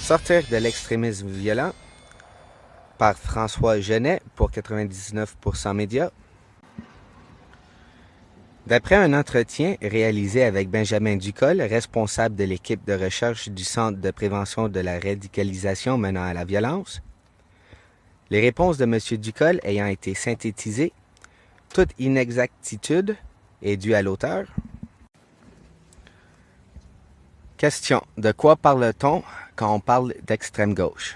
Sortir de l'extrémisme violent par François Genet pour 99% Médias. D'après un entretien réalisé avec Benjamin Ducol, responsable de l'équipe de recherche du Centre de prévention de la radicalisation menant à la violence, les réponses de M. Ducol ayant été synthétisées, toute inexactitude est due à l'auteur. Question. De quoi parle-t-on quand on parle d'extrême gauche?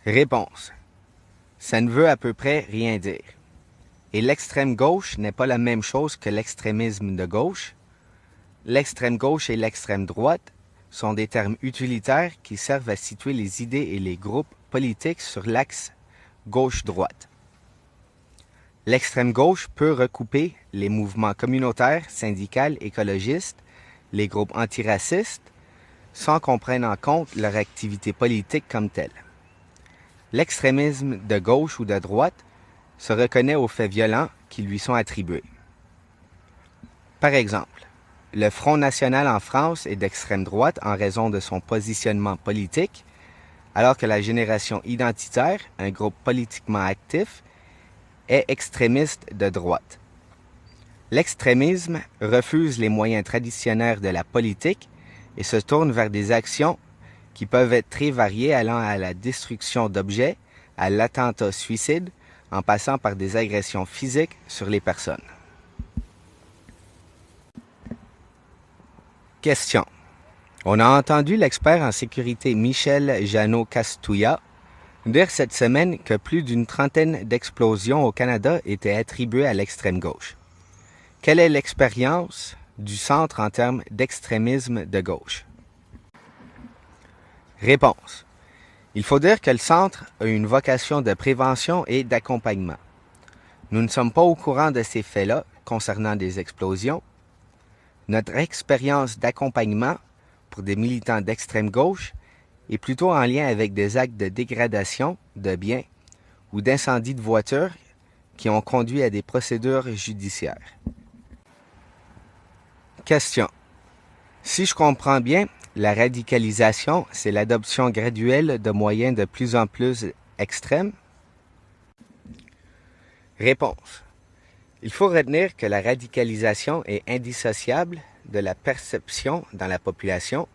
Réponse. Ça ne veut à peu près rien dire. Et l'extrême gauche n'est pas la même chose que l'extrémisme de gauche. L'extrême gauche et l'extrême droite sont des termes utilitaires qui servent à situer les idées et les groupes politiques sur l'axe gauche-droite. L'extrême gauche peut recouper les mouvements communautaires, syndicaux, écologistes, les groupes antiracistes, sans qu'on prenne en compte leur activité politique comme telle. L'extrémisme de gauche ou de droite se reconnaît aux faits violents qui lui sont attribués. Par exemple, le Front national en France est d'extrême droite en raison de son positionnement politique, alors que la Génération identitaire, un groupe politiquement actif, est extrémiste de droite. L'extrémisme refuse les moyens traditionnels de la politique et se tourne vers des actions qui peuvent être très variées allant à la destruction d'objets, à l'attentat suicide, en passant par des agressions physiques sur les personnes. Question. On a entendu l'expert en sécurité Michel Jeannot-Castouillat dire cette semaine que plus d'une trentaine d'explosions au Canada étaient attribuées à l'extrême gauche. Quelle est l'expérience du centre en termes d'extrémisme de gauche? Réponse. Il faut dire que le centre a une vocation de prévention et d'accompagnement. Nous ne sommes pas au courant de ces faits-là concernant des explosions. Notre expérience d'accompagnement pour des militants d'extrême gauche est plutôt en lien avec des actes de dégradation de biens ou d'incendie de voitures qui ont conduit à des procédures judiciaires. Question. Si je comprends bien, la radicalisation, c'est l'adoption graduelle de moyens de plus en plus extrêmes? Réponse. Il faut retenir que la radicalisation est indissociable de la perception dans la population.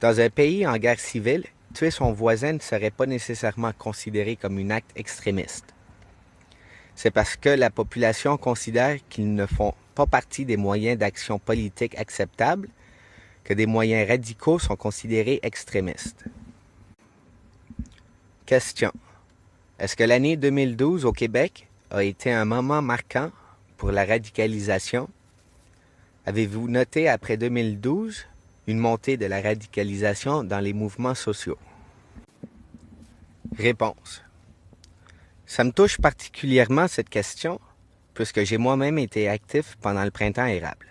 Dans un pays en guerre civile, tuer son voisin ne serait pas nécessairement considéré comme un acte extrémiste. C'est parce que la population considère qu'ils ne font pas partie des moyens d'action politique acceptables que des moyens radicaux sont considérés extrémistes. Question. Est-ce que l'année 2012 au Québec a été un moment marquant pour la radicalisation? Avez-vous noté après 2012 une montée de la radicalisation dans les mouvements sociaux? Réponse. Ça me touche particulièrement cette question, puisque j'ai moi-même été actif pendant le printemps érable.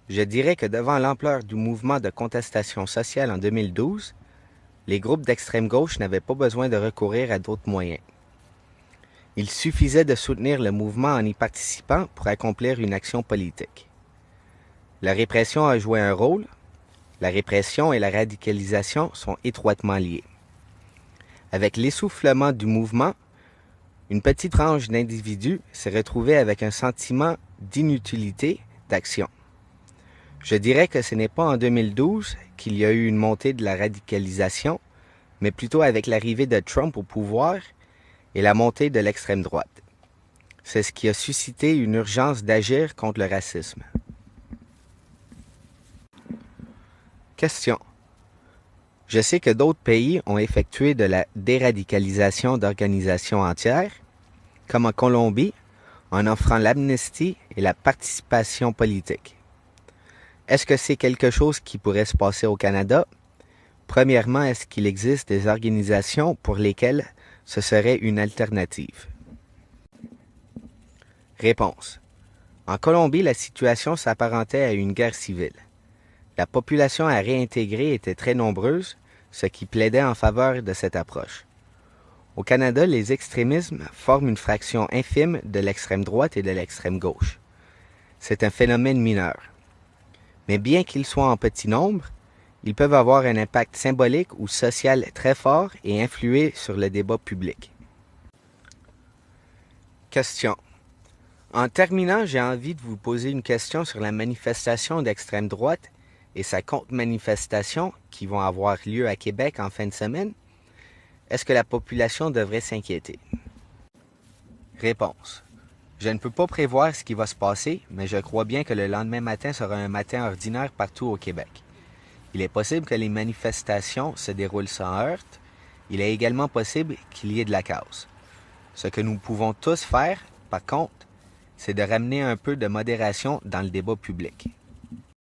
Je dirais que devant l'ampleur du mouvement de contestation sociale en 2012, les groupes d'extrême gauche n'avaient pas besoin de recourir à d'autres moyens. Il suffisait de soutenir le mouvement en y participant pour accomplir une action politique. La répression a joué un rôle. La répression et la radicalisation sont étroitement liées. Avec l'essoufflement du mouvement, une petite frange d'individus s'est retrouvée avec un sentiment d'inutilité d'action. Je dirais que ce n'est pas en 2012 qu'il y a eu une montée de la radicalisation, mais plutôt avec l'arrivée de Trump au pouvoir et la montée de l'extrême droite. C'est ce qui a suscité une urgence d'agir contre le racisme. Question. Je sais que d'autres pays ont effectué de la déradicalisation d'organisations entières, comme en Colombie, en offrant l'amnistie et la participation politique. Est-ce que c'est quelque chose qui pourrait se passer au Canada? Premièrement, est-ce qu'il existe des organisations pour lesquelles ce serait une alternative? Réponse. En Colombie, la situation s'apparentait à une guerre civile. La population à réintégrer était très nombreuse, ce qui plaidait en faveur de cette approche. Au Canada, les extrémismes forment une fraction infime de l'extrême droite et de l'extrême gauche. C'est un phénomène mineur. Mais bien qu'ils soient en petit nombre, Ils peuvent avoir un impact symbolique ou social très fort et influer sur le débat public. Question. En terminant, j'ai envie de vous poser une question sur la manifestation d'extrême droite et sa contre-manifestation qui vont avoir lieu à Québec en fin de semaine. Est-ce que la population devrait s'inquiéter? Réponse. Je ne peux pas prévoir ce qui va se passer, mais je crois bien que le lendemain matin sera un matin ordinaire partout au Québec. Il est possible que les manifestations se déroulent sans heurts. Il est également possible qu'il y ait de la chaos. Ce que nous pouvons tous faire, par contre, c'est de ramener un peu de modération dans le débat public.